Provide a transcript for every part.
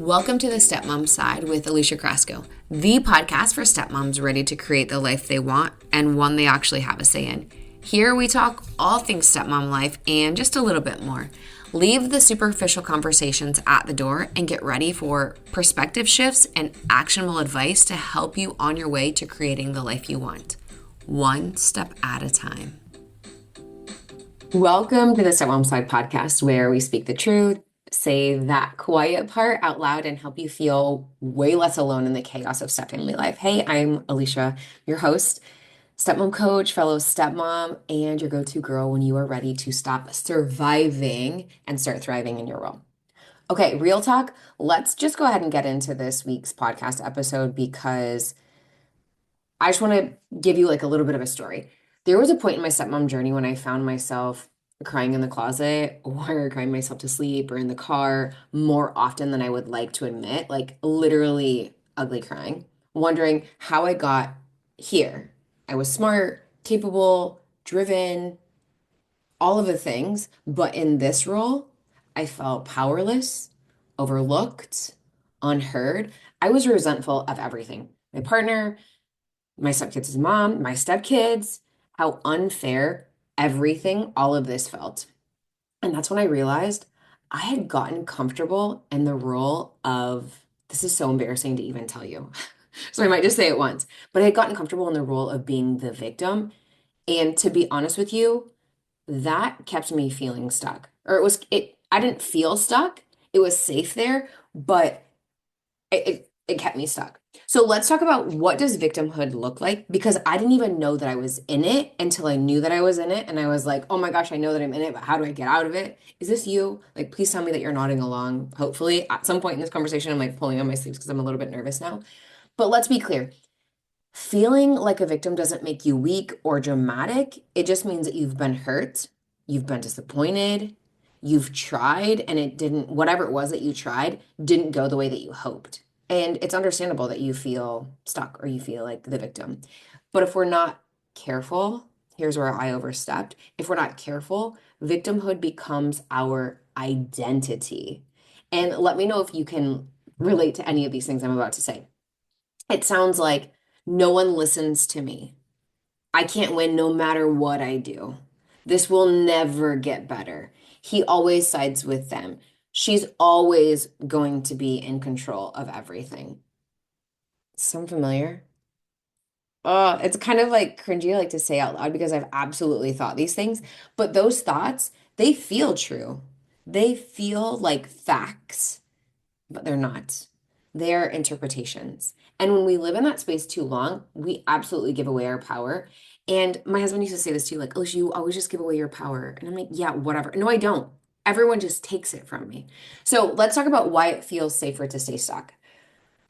Welcome to the Stepmom Side with Alicia, the podcast for stepmoms ready to create the life they want and one they actually have a say in. Here we talk all things stepmom life and just a little bit more. Leave the superficial conversations at the door and get ready for perspective shifts and actionable advice to help you on your way to creating the life you want, one step at a time. Welcome to the Stepmom Side Podcast, where we speak the truth, say that quiet part out loud, and help you feel way less alone in the chaos of step family life. Hey, I'm Alicia, your host, stepmom coach, fellow stepmom, and your go-to girl when you are ready to stop surviving and start thriving in your role. Okay, real talk. Let's just go ahead and get into this week's podcast episode because I just want to give you like a little bit of a story. There was a point in my stepmom journey when I found myself crying in the closet or crying myself to sleep or in the car more often than I would like to admit, like literally ugly crying, wondering how I got here. I was smart, capable, driven, all of the things, but in this role, I felt powerless, overlooked, unheard. I was resentful of everything. My partner, my stepkids' mom, my stepkids, how unfair everything, all of this felt. And that's when I realized I had gotten comfortable in the role of, this is so embarrassing to even tell you. So I might just say it once, but I had gotten comfortable in the role of being the victim. And to be honest with you, that kept me feeling stuck. Or I didn't feel stuck. It was safe there, but it kept me stuck. So let's talk about what does victimhood look like? Because I didn't even know that I was in it until I knew that I was in it. And I was like, oh my gosh, I know that I'm in it, but how do I get out of it? Is this you? Like, please tell me that you're nodding along. Hopefully, at some point in this conversation, I'm like pulling on my sleeves because I'm a little bit nervous now. But let's be clear. Feeling like a victim doesn't make you weak or dramatic. It just means that you've been hurt, you've been disappointed, you've tried, and it didn't, whatever it was that you tried, didn't go the way that you hoped. And it's understandable that you feel stuck or you feel like the victim. But if we're not careful, here's where I overstepped. If we're not careful, victimhood becomes our identity. And let me know if you can relate to any of these things I'm about to say. It sounds like no one listens to me. I can't win no matter what I do. This will never get better. He always sides with them. She's always going to be in control of everything. Sound familiar? Oh, it's kind of like cringy, I like to say out loud because I've absolutely thought these things. But those thoughts, they feel true. They feel like facts, but they're not. They're interpretations. And when we live in that space too long, we absolutely give away our power. And my husband used to say this too, like, Alicia, you always just give away your power. And I'm like, yeah, whatever. No, I don't. Everyone just takes it from me. So let's talk about why it feels safer to stay stuck.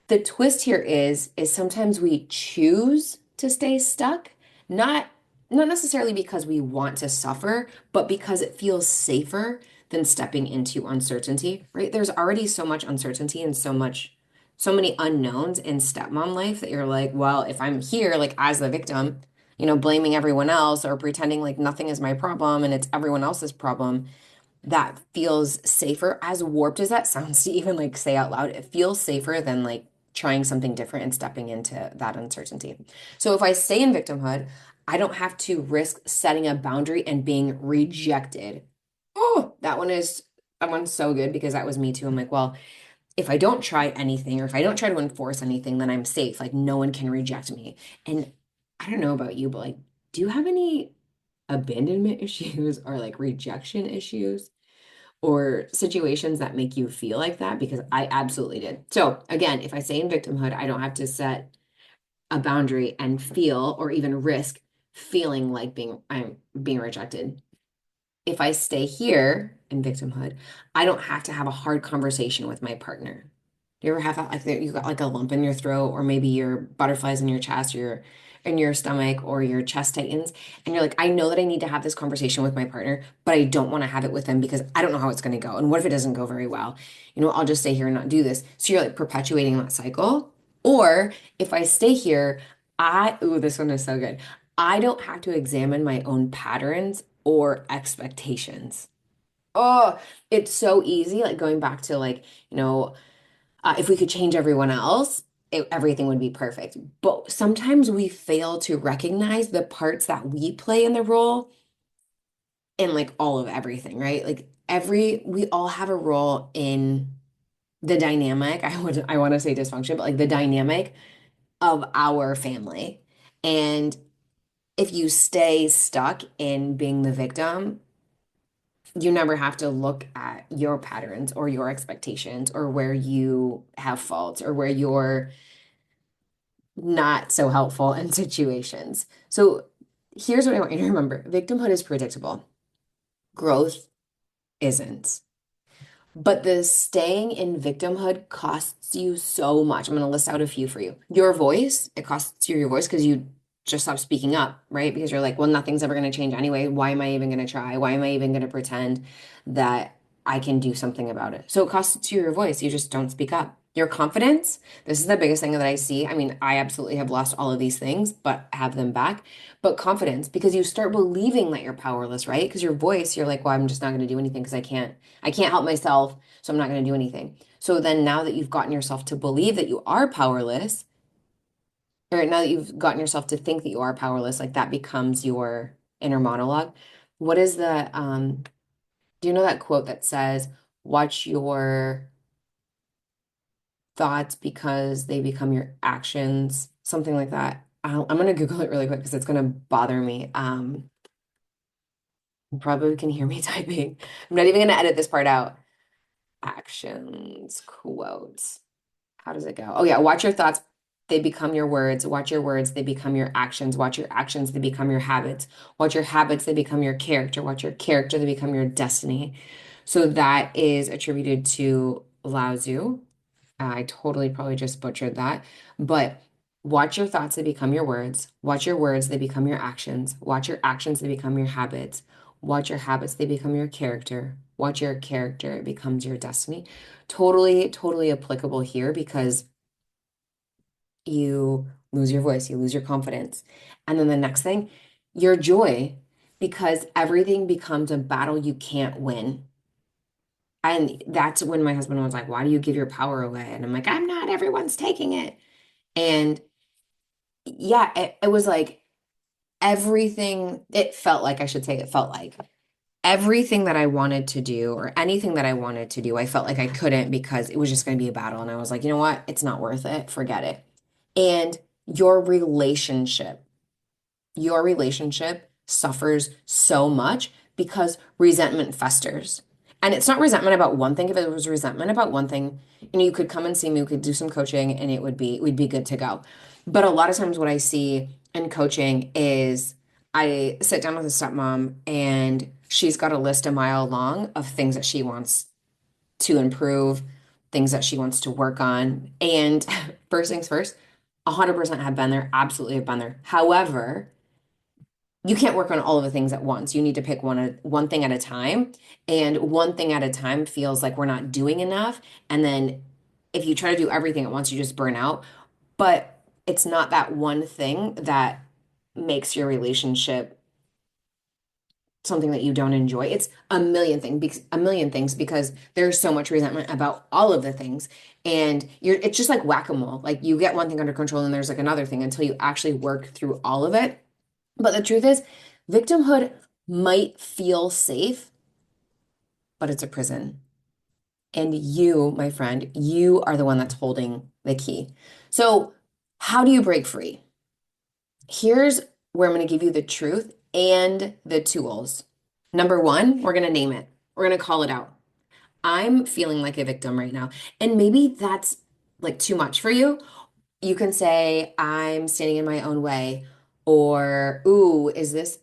The twist here is sometimes we choose to stay stuck, not not necessarily because we want to suffer, but because it feels safer than stepping into uncertainty, right? There's already so much uncertainty and so many unknowns in stepmom life that you're like, well, if I'm here like as the victim, blaming everyone else or pretending like nothing is my problem and it's everyone else's problem, that feels safer, as warped as that sounds to even like say out loud. It feels safer than like trying something different and stepping into that uncertainty. So if I stay in victimhood, I don't have to risk setting a boundary and being rejected. Oh, that one's so good because that was me too. I'm like, well, if I don't try anything or if I don't try to enforce anything, then I'm safe. Like no one can reject me. And I don't know about you, but like, do you have any abandonment issues or like rejection issues or situations that make you feel like that? Because I absolutely did. So again, if I stay in victimhood, I don't have to set a boundary and feel or even risk feeling like I'm being rejected. If I stay here in victimhood, I don't have to have a hard conversation with my partner. Do you ever have that, like you got like a lump in your throat, or maybe your butterflies in your chest, or your in your stomach, or your chest tightens, and you're like, I know that I need to have this conversation with my partner, but I don't want to have it with them because I don't know how it's going to go. And what if it doesn't go very well? I'll just stay here and not do this. So you're like perpetuating that cycle. Or if I stay here, this one is so good. I don't have to examine my own patterns or expectations. Oh, it's so easy. Like going back to like, If we could change everyone else, everything would be perfect. But sometimes we fail to recognize the parts that we play in the role in like all of everything, right? Like we all have a role in the dynamic. I want to say dysfunction, but like the dynamic of our family. And if you stay stuck in being the victim, you never have to look at your patterns or your expectations or where you have faults or where you're not so helpful in situations. So here's what I want you to remember. Victimhood is predictable. Growth isn't. But the staying in victimhood costs you so much. I'm going to list out a few for you. Your voice, it costs you your voice because you just stop speaking up, right? Because you're like, well, nothing's ever going to change anyway. Why am I even going to try? Why am I even going to pretend that I can do something about it? So it costs you your voice. You just don't speak up. Your confidence, this is the biggest thing that I see. I mean, I absolutely have lost all of these things, but have them back. But confidence, because you start believing that you're powerless, right? Because your voice, you're like, well, I'm just not going to do anything because I can't help myself, so I'm not going to do anything. So then now that you've gotten yourself to believe that you are powerless, or now that you've gotten yourself to think that you are powerless, like that becomes your inner monologue. What is do you know that quote that says, watch your thoughts because they become your actions, something like that. I'm gonna Google it really quick because it's gonna bother me. You probably can hear me typing. I'm not even gonna edit this part out. Actions, quotes. How does it go? Oh yeah, watch your thoughts, they become your words. Watch your words, they become your actions. Watch your actions, they become your habits. Watch your habits, they become your character. Watch your character, they become your destiny. So that is attributed to Lao Tzu. I totally probably just butchered that. But watch your thoughts, they become your words. Watch your words, they become your actions. Watch your actions, they become your habits. Watch your habits, they become your character. Watch your character, it becomes your destiny. Totally, totally applicable here because you lose your voice, you lose your confidence. And then the next thing, your joy, because everything becomes a battle you can't win. And that's when my husband was like, why do you give your power away? And I'm like, I'm not, everyone's taking it. And yeah, it was like everything, it felt like, I should say, it felt like everything that I wanted to do or anything that I wanted to do, I felt like I couldn't because it was just going to be a battle. And I was like, you know what? It's not worth it. Forget it. And your relationship suffers so much because resentment festers. And it's not resentment about one thing. If it was resentment about one thing, you could come and see me, we could do some coaching and we'd be good to go. But a lot of times what I see in coaching is I sit down with a stepmom and she's got a list a mile long of things that she wants to improve, things that she wants to work on. And first things first, 100% have been there, absolutely have been there. However, you can't work on all of the things at once. You need to pick one thing at a time. And one thing at a time feels like we're not doing enough. And then if you try to do everything at once, you just burn out. But it's not that one thing that makes your relationship something that you don't enjoy. It's a million things because there's so much resentment about all of the things. And it's just like whack-a-mole. Like you get one thing under control and there's like another thing until you actually work through all of it. But the truth is, victimhood might feel safe, but it's a prison. And you, my friend, you are the one that's holding the key. So, how do you break free? Here's where I'm going to give you the truth and the tools. Number one, we're going to name it. We're going to call it out. I'm feeling like a victim right now. And maybe that's like too much for you. You can say, I'm standing in my own way, or, ooh, is this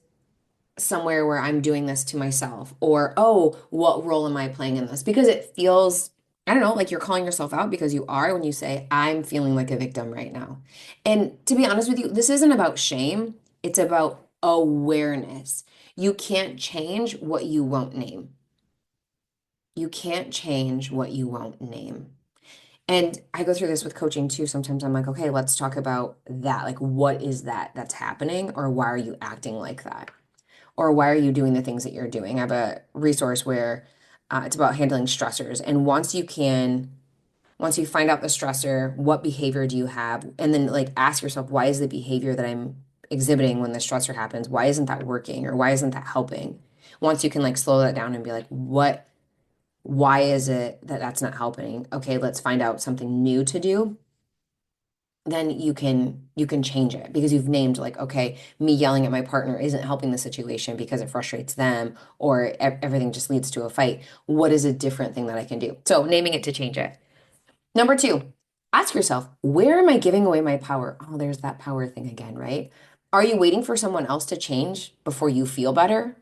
somewhere where I'm doing this to myself? Or, oh, what role am I playing in this? Because it feels, I don't know, like you're calling yourself out because you are when you say, I'm feeling like a victim right now. And to be honest with you, this isn't about shame, it's about awareness. You can't change what you won't name. You can't change what you won't name. And I go through this with coaching too. Sometimes I'm like, okay, let's talk about that. Like, what is that that's happening? Or why are you acting like that? Or why are you doing the things that you're doing? I have a resource where it's about handling stressors. And once you can Once you find out the stressor, what behavior do you have? And then like ask yourself, why is the behavior that I'm exhibiting when the stressor happens, why isn't that working or why isn't that helping? Once you can like slow that down and be like, why is it that that's not helping? Okay, let's find out something new to do. Then you can change it because you've named like, okay, me yelling at my partner isn't helping the situation because it frustrates them or everything just leads to a fight. What is a different thing that I can do? So naming it to change it. Number two, ask yourself, where am I giving away my power? Oh, there's that power thing again, right? Are you waiting for someone else to change before you feel better?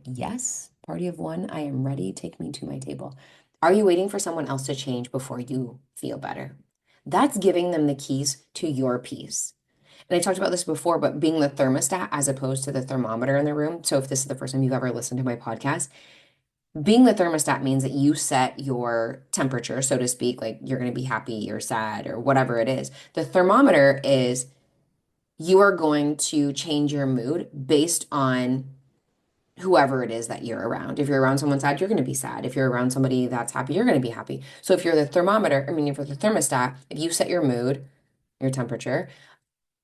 Yes. Party of one, I am ready. Take me to my table. Are you waiting for someone else to change before you feel better? That's giving them the keys to your peace. And I talked about this before, but being the thermostat as opposed to the thermometer in the room. So if this is the first time you've ever listened to my podcast, being the thermostat means that you set your temperature, so to speak, like you're going to be happy or sad or whatever it is. The thermometer is you are going to change your mood based on whoever it is that you're around. If you're around someone sad, you're going to be sad. If you're around somebody that's happy, you're going to be happy. So if you're the thermometer, I mean, if you're the thermostat, if you set your mood, your temperature,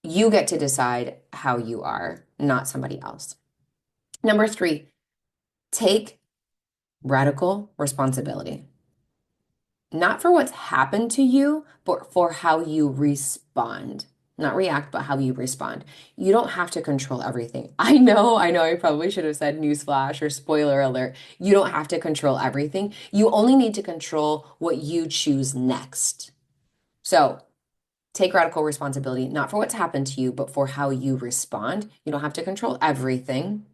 you get to decide how you are, not somebody else. Number three, take radical responsibility. Not for what's happened to you, but for how you respond. Not react, but how you respond. You don't have to control everything. I probably should have said newsflash or spoiler alert. You don't have to control everything. You only need to control what you choose next. So take radical responsibility, not for what's happened to you, but for how you respond. You don't have to control everything.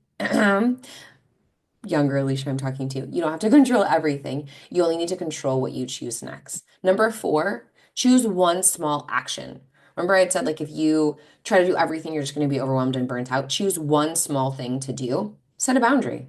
Younger Alicia I'm talking to. You don't have to control everything. You only need to control what you choose next. Number four, choose one small action. Remember, I had said, like, if you try to do everything, you're just going to be overwhelmed and burnt out. Choose one small thing to do. Set a boundary.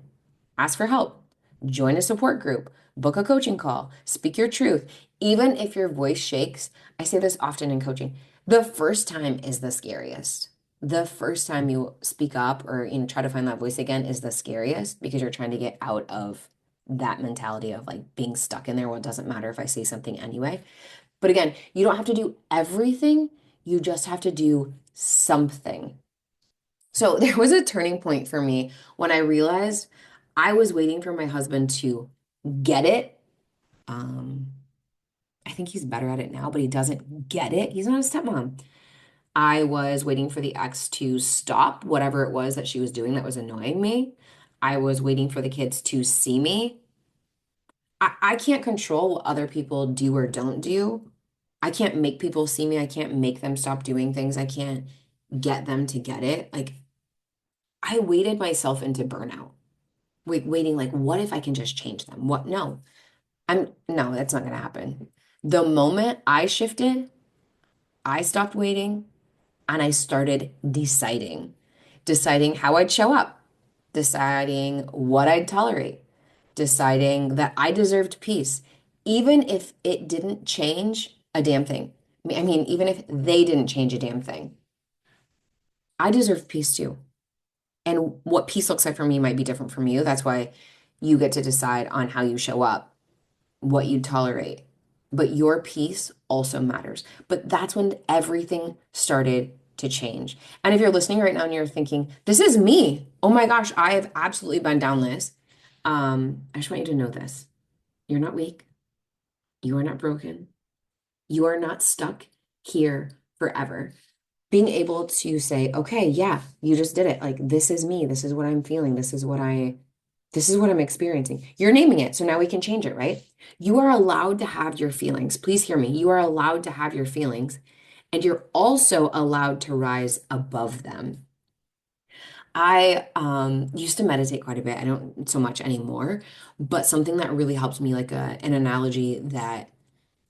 Ask for help. Join a support group. Book a coaching call. Speak your truth. Even if your voice shakes, I say this often in coaching, the first time is the scariest. The first time you speak up or try to find that voice again is the scariest because you're trying to get out of that mentality of like being stuck in there. Well, it doesn't matter if I say something anyway. But again, you don't have to do everything. You just have to do something. So there was a turning point for me when I realized I was waiting for my husband to get it. Um, I think he's better at it now, but he doesn't get it. He's not a stepmom. I was waiting for the ex to stop whatever it was that she was doing that was annoying me. I was waiting for the kids to see me. I can't control what other people do or don't do. I can't make people see me. I can't make them stop doing things. I can't get them to get it. Like, I waited myself into burnout. Waiting, like, what if I can just change them? What? No, that's not going to happen. The moment I shifted, I stopped waiting and I started deciding how I'd show up, deciding what I'd tolerate, deciding that I deserved peace, even if it didn't change a damn thing. I mean, even if they didn't change a damn thing, I deserve peace too. And what peace looks like for me might be different from you. That's why you get to decide on how you show up, what you tolerate. But your peace also matters. But that's when everything started to change. And if you're listening right now and you're thinking, this is me. Oh my gosh, I have absolutely been down this. I just want you to know this. You're not weak. You are not broken. You are not stuck here forever. Being able to say, okay, yeah, you just did it. Like, this is me. This is what I'm feeling. This is what I'm experiencing. You're naming it. So now we can change it, right? You are allowed to have your feelings. Please hear me. You are allowed to have your feelings, and you're also allowed to rise above them. I used to meditate quite a bit. I don't so much anymore, but something that really helped me, like an analogy that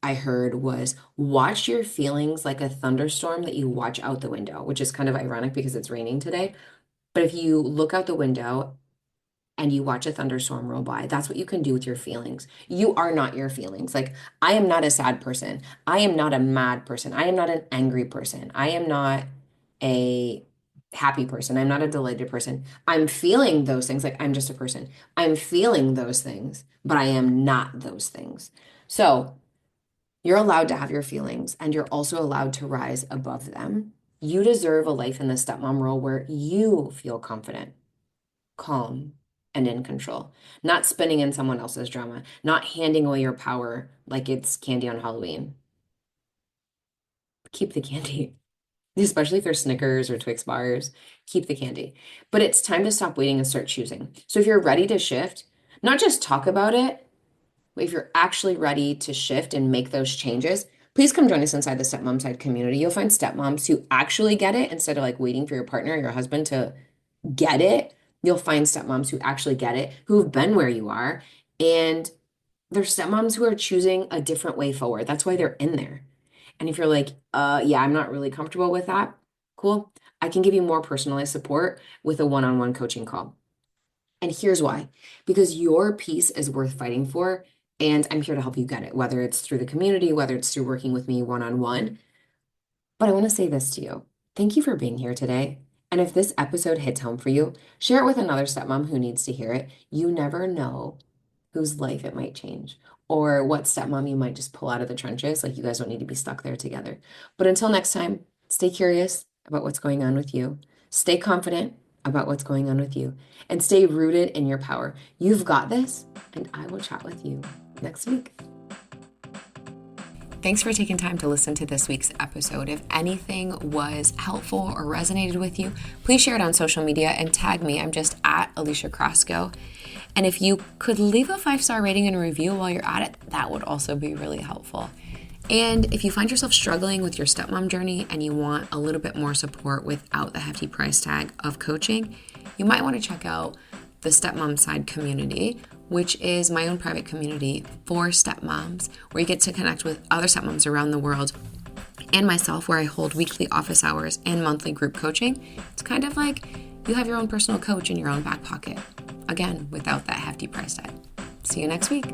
I heard was watch your feelings like a thunderstorm that you watch out the window, which is kind of ironic because it's raining today. But if you look out the window and you watch a thunderstorm roll by, that's what you can do with your feelings. You are not your feelings. Like, I am not a sad person. I am not a mad person. I am not an angry person. I am not a happy person. I'm not a delighted person. I'm feeling those things. Like, I'm just a person. I'm feeling those things, but I am not those things. So, You're allowed to have your feelings, and you're also allowed to rise above them. You deserve a life in the stepmom role where you feel confident, calm, and in control, not spinning in someone else's drama, not handing away your power like it's candy on Halloween. Keep the candy, especially if they're Snickers or Twix bars. Keep the candy. But it's time to stop waiting and start choosing. So if you're ready to shift, not just talk about it, but if you're actually ready to shift and make those changes, please come join us inside the Stepmom Side community. You'll find stepmoms who actually get it instead of like waiting for your partner or your husband to get it. You'll find stepmoms who actually get it, who've been where you are, and there's stepmoms who are choosing a different way forward. That's why they're in there. And if you're like, yeah, I'm not really comfortable with that, cool. I can give you more personalized support with a one-on-one coaching call. And here's why. Because your piece is worth fighting for, and I'm here to help you get it, whether it's through the community, whether it's through working with me one-on-one. But I want to say this to you. Thank you for being here today. And if this episode hits home for you, share it with another stepmom who needs to hear it. You never know whose life it might change or what stepmom you might just pull out of the trenches. Like you guys don't need to be stuck there together. But until next time, stay curious about what's going on with you. Stay confident about what's going on with you and stay rooted in your power. You've got this, and I will chat with you next week. Thanks for taking time to listen to this week's episode. If anything was helpful or resonated with you, please share it on social media and tag me. I'm just at Alicia Crosco. And if you could leave a 5-star rating and a review while you're at it, that would also be really helpful. And if you find yourself struggling with your stepmom journey and you want a little bit more support without the hefty price tag of coaching, you might want to check out the Stepmom Side community, which is my own private community for stepmoms, where you get to connect with other stepmoms around the world and myself, where I hold weekly office hours and monthly group coaching. It's kind of like you have your own personal coach in your own back pocket. Again, without that hefty price tag. See you next week.